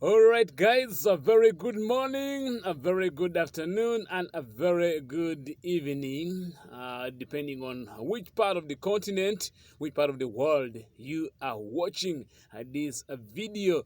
All right, guys, a very good morning, a very good afternoon, and a very good evening, depending on which part of the continent, which part of the world you are watching this video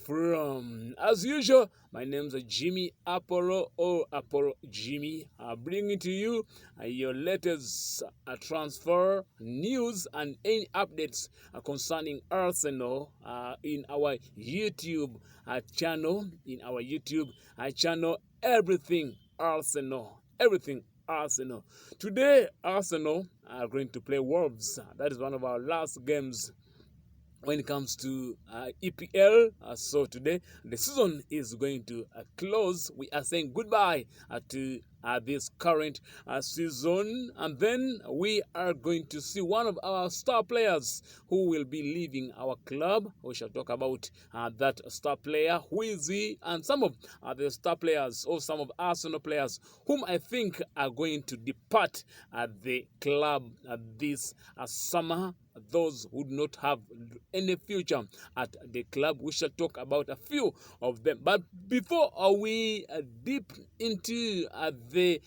from. As usual, my name's Jimmy Apollo or Apollo Jimmy, bringing to you your latest transfer news and any updates concerning Arsenal in our YouTube channel, everything Arsenal, everything Arsenal. Today, Arsenal are going to play Wolves. That is one of our last games when it comes to EPL. So today the season is going to close. We are saying goodbye to this current season, and then we are going to see one of our star players who will be leaving our club. We shall talk about that star player, who is he, and some of the star players or some of Arsenal players whom I think are going to depart the club this summer, those who do not have any future at the club. We shall talk about a few of them. But before we deep into the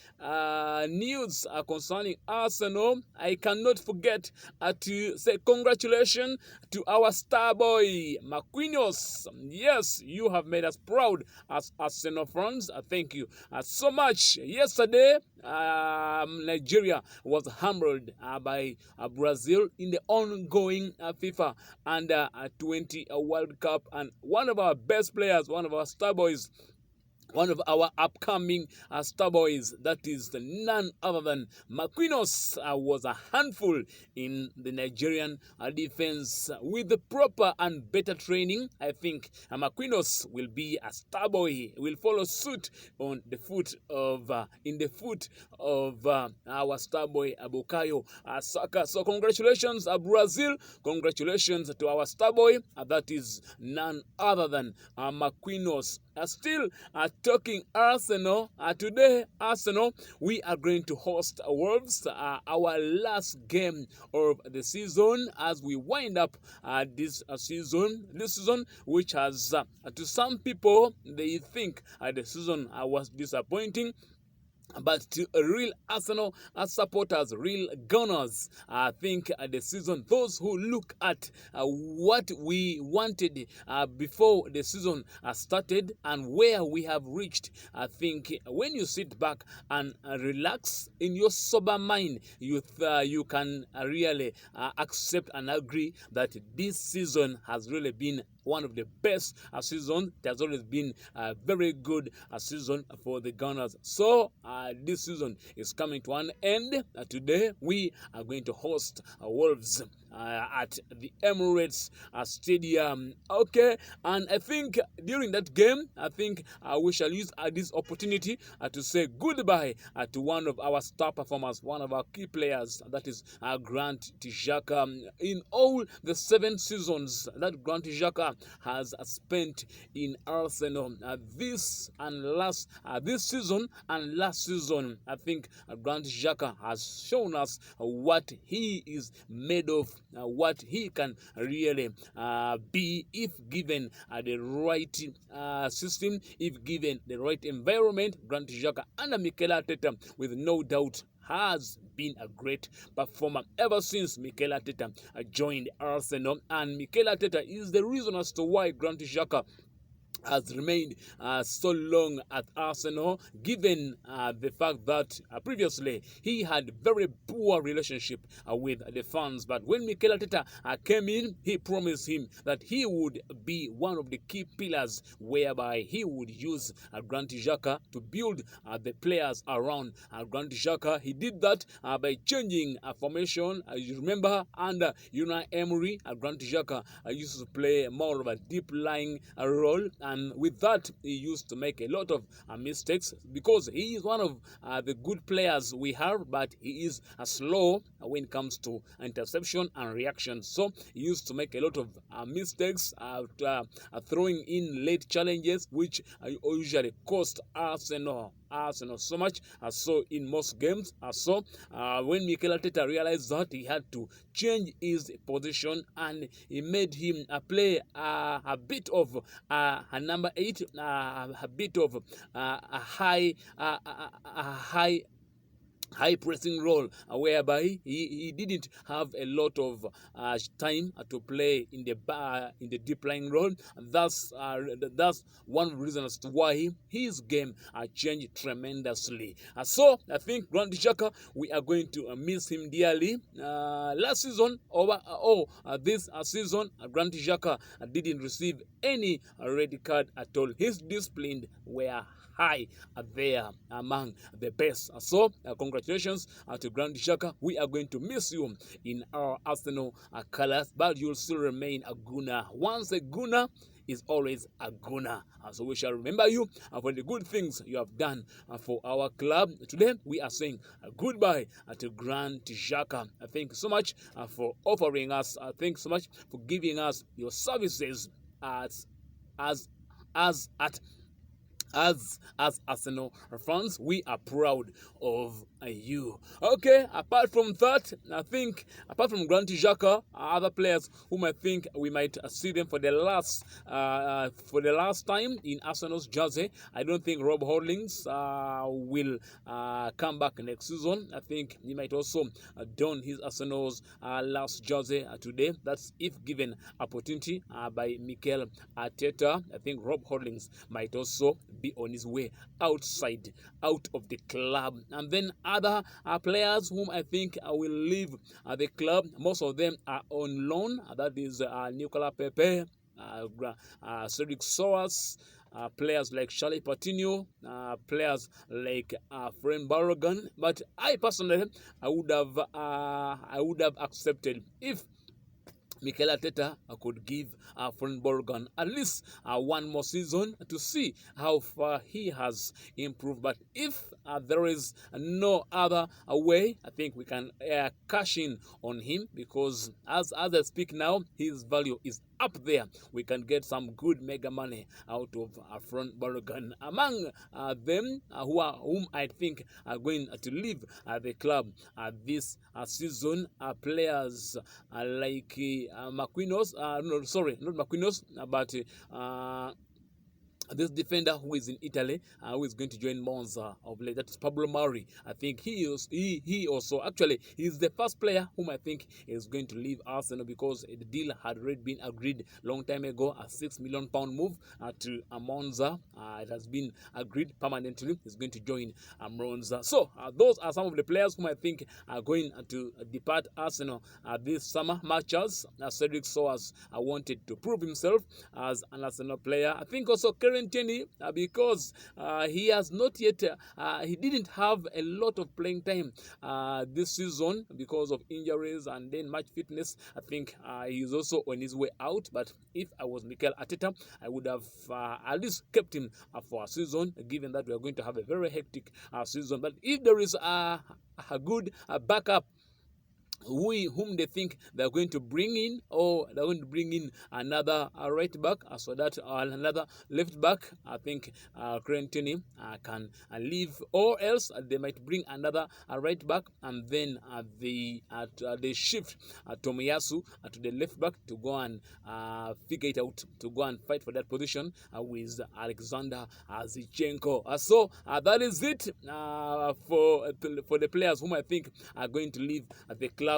news concerning Arsenal, I cannot forget to say congratulations to our star boy, Marquinhos. Yes, you have made us proud as Arsenal fans. Thank you so much. Yesterday, Nigeria was humbled by Brazil in the ongoing FIFA Under 20 World Cup, and one of our best players, one of our star boys, one of our upcoming star boys, that is none other than Marquinhos, was a handful in the Nigerian defense. With the proper and better training, I think Marquinhos will be a star boy. He will follow suit on the foot of our star boy Bukayo Saka. So congratulations, Brazil. Congratulations to our star boy. That is none other than Marquinhos. Still talking Arsenal, today Arsenal, we are going to host Wolves, our last game of the season as we wind up this season which has to some people they think the season was disappointing. But to real Arsenal supporters, real gunners, I think the season, those who look at what we wanted before the season started and where we have reached, I think when you sit back and relax in your sober mind, you can really accept and agree that this season has really been one of the best seasons. It has always been a very good season for the Gunners. So this season is coming to an end. Today we are going to host Wolves at the Emirates Stadium. Okay, and I think during that game, I think we shall use this opportunity to say goodbye to one of our star performers, one of our key players, that is Grant Xhaka. In all the 7 seasons that Grant Xhaka has spent in Arsenal, this season and last season, I think Grant Xhaka has shown us what he is made of, what he can really be if given the right system, if given the right environment. Grant Xhaka under Mikel Arteta, with no doubt, has been a great performer ever since Mikel Arteta joined Arsenal, and Mikel Arteta is the reason as to why Grant Xhaka has remained so long at Arsenal, given the fact that previously he had very poor relationship with the fans. But when Mikel Arteta came in, he promised him that he would be one of the key pillars whereby he would use Grant Xhaka to build the players around Grant Xhaka. He did that by changing formation. You remember under Unai Emery, Grant Xhaka used to play more of a deep-lying role, and with that he used to make a lot of mistakes because he is one of the good players we have, but he is slow when it comes to interception and reaction. So he used to make a lot of mistakes, throwing in late challenges, which usually cost Arsenal Arsenal so much. So in most games, when Mikel Arteta realized that, he had to change his position, and he made him play a bit of a number 8, a bit of a high pressing role, whereby he didn't have a lot of time to play in the deep lying role. That's one of the reasons as to why his game changed tremendously. So I think Granit Xhaka, we are going to miss him dearly. Last season, this season, Granit Xhaka didn't receive any red card at all. His discipline were high there among the best. So congratulations to Granit Xhaka. We are going to miss you in our Arsenal colors, but you'll still remain a Gunner. Once a Gunner is always a Gunner. So we shall remember you for the good things you have done for our club. Today we are saying goodbye to Granit Xhaka. Thank you so much for offering us. Thank you so much for giving us your services as Arsenal fans. We are proud of you. Okay, apart from that, I think apart from Granit Xhaka, other players whom I think we might see them for the last time in Arsenal's jersey. I don't think Rob Holdings will come back next season. I think he might also don his Arsenal's last jersey today. That's if given opportunity by Mikel Arteta. I think Rob Holdings might also be on his way out of the club. And then other players whom I think will leave the club, most of them are on loan. That is Nicola Pepe, Cedric Soares, players like Charlie Patino, players like Fren Barrogan. But I personally, I would have accepted if Mikel Arteta could give Fren Barrogan at least one more season to see how far he has improved. But if there is no other way, I think we can cash in on him, because as I speak now, his value is up there. We can get some good mega money out of Fren Barrogan. Among them whom I think are going to leave the club this season are players like Marquinhos. No, sorry, not Marquinhos, but this defender who is in Italy, who is going to join Monza of late, that is Pablo Mari. I think he also, actually, he's the first player whom I think is going to leave Arsenal, because the deal had already been agreed long time ago, a £6 million move to Monza. It has been agreed permanently. He's going to join Monza. So those are some of the players whom I think are going to depart Arsenal this summer. Matches Cedric Soares wanted to prove himself as an Arsenal player. I think also Tierney, because he has not yet, he didn't have a lot of playing time this season because of injuries and then match fitness. I think he's also on his way out. But if I was Mikel Arteta, I would have at least kept him for a season, given that we are going to have a very hectic season. But if there is a good backup whom they think they're going to bring in, or they're going to bring in another right back, so that another left back, I think Tierney can leave, or else they might bring another right back, and then they shift Tomiyasu to the left back to go and figure it out, to go and fight for that position with Alexander Zinchenko. So that is it for the players whom I think are going to leave the club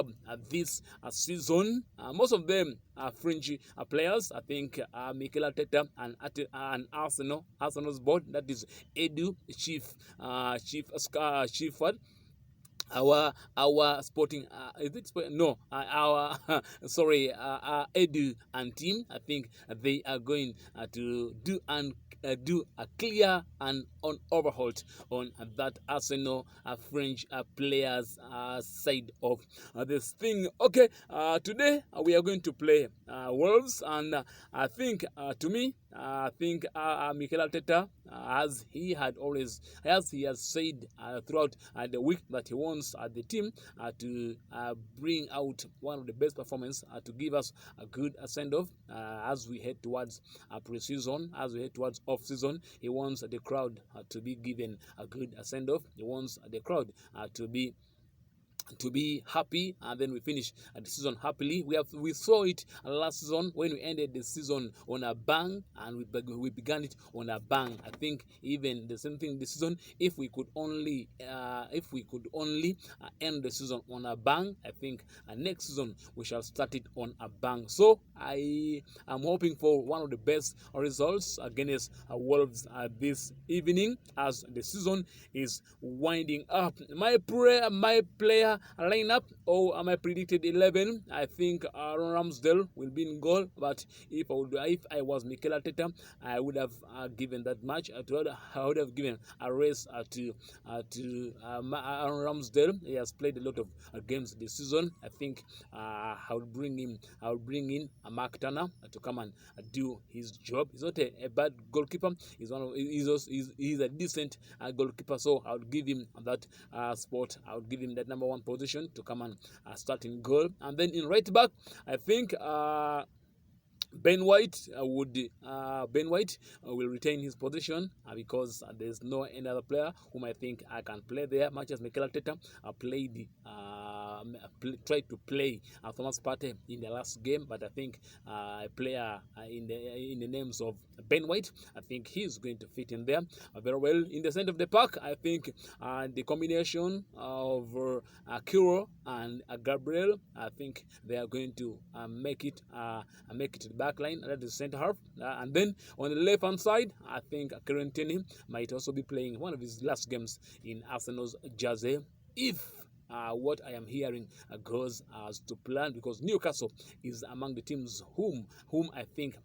this season. Most of them are fringe players. I think Mikel Arteta and Arsenal's board, that is Edu, chief what? Our sporting is it no our sorry Edu and team, I think they are going to do a clear and on overhaul on that Arsenal French players side of this thing. Okay, today we are going to play Wolves, and I think to me I think Mikel Arteta, as he has said throughout the week, that he wants the team to bring out one of the best performance to give us a good send-off as we head towards pre-season, as we head towards off-season. He wants the crowd to be given a good send-off. He wants the crowd to be happy, and then we finish the season happily. We saw it last season when we ended the season on a bang, and we began it on a bang. I think even the same thing this season. If we could only end the season on a bang, I think next season we shall start it on a bang. So I am hoping for one of the best results against Wolves this evening as the season is winding up. My player lineup, my predicted 11. I think Aaron Ramsdale will be in goal, but if I was Mikel Arteta, I would have given that match. I would have given a race to Aaron Ramsdale. He has played a lot of games this season. I think I will bring in Mark Turner to come and do his job. He's not a bad goalkeeper. He's a decent goalkeeper. So I would give him that spot. I would give him that number 1 position to come and start in goal. And then in right back, I think Ben White will retain his position because there's no any other player whom I think I can play there. Much as Mikel Arteta tried to play Thomas Partey in the last game, but I think a player in the names of Ben White, I think he's going to fit in there very well. In the center of the park, I think the combination of Kuro and Gabriel, I think they are going to make it to the back line, that is center half. And then on the left hand side, I think Kieran Tierney might also be playing one of his last games in Arsenal's jersey, if what I am hearing goes as to plan, because Newcastle is among the teams whom I think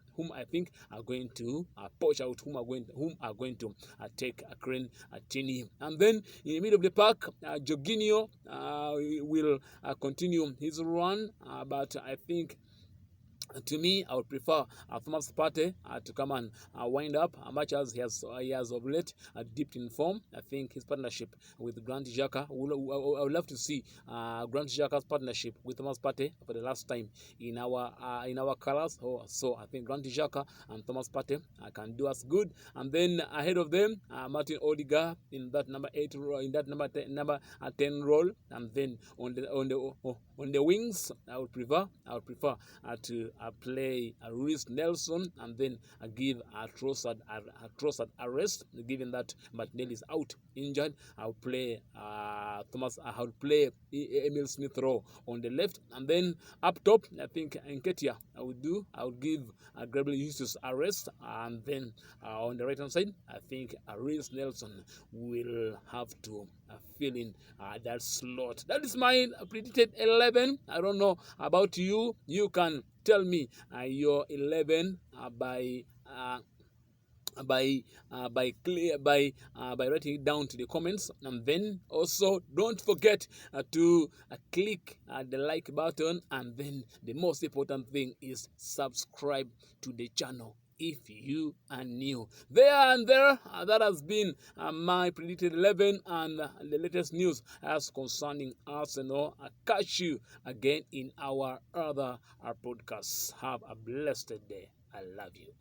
are going to poach out, whom are going to take Kieran Tierney. And then in the middle of the park, Jorginho will continue his run, but I think, to me, I would prefer Thomas Partey to come and wind up, much as he has of late dipped in form. I think his partnership with Grant Xhaka, I would love to see Grant Xhaka's partnership with Thomas Partey for the last time in our colours. So I think Grant Xhaka and Thomas Partey can do us good. And then ahead of them, Martin Odegaard in that number 8 role, in that number 10 role, and then on the wings, I would prefer to play Reece Nelson, and then give Trossard a rest, given that Martinelli is out injured. I'll play Emil Smith Rowe on the left, and then up top, I think Nketiah I would give Gabriel Jesus a rest, and then on the right hand side, I think Reece Nelson will have to fill in that slot. That is my predicted 11. I don't know about you. You can tell me your 11 by writing it down to the comments. And then also don't forget to click the like button, and then the most important thing is subscribe to the channel if you are new. That has been my predicted 11 and the latest news as concerning Arsenal. I'll catch you again in our other podcasts. Have a blessed day. I love you.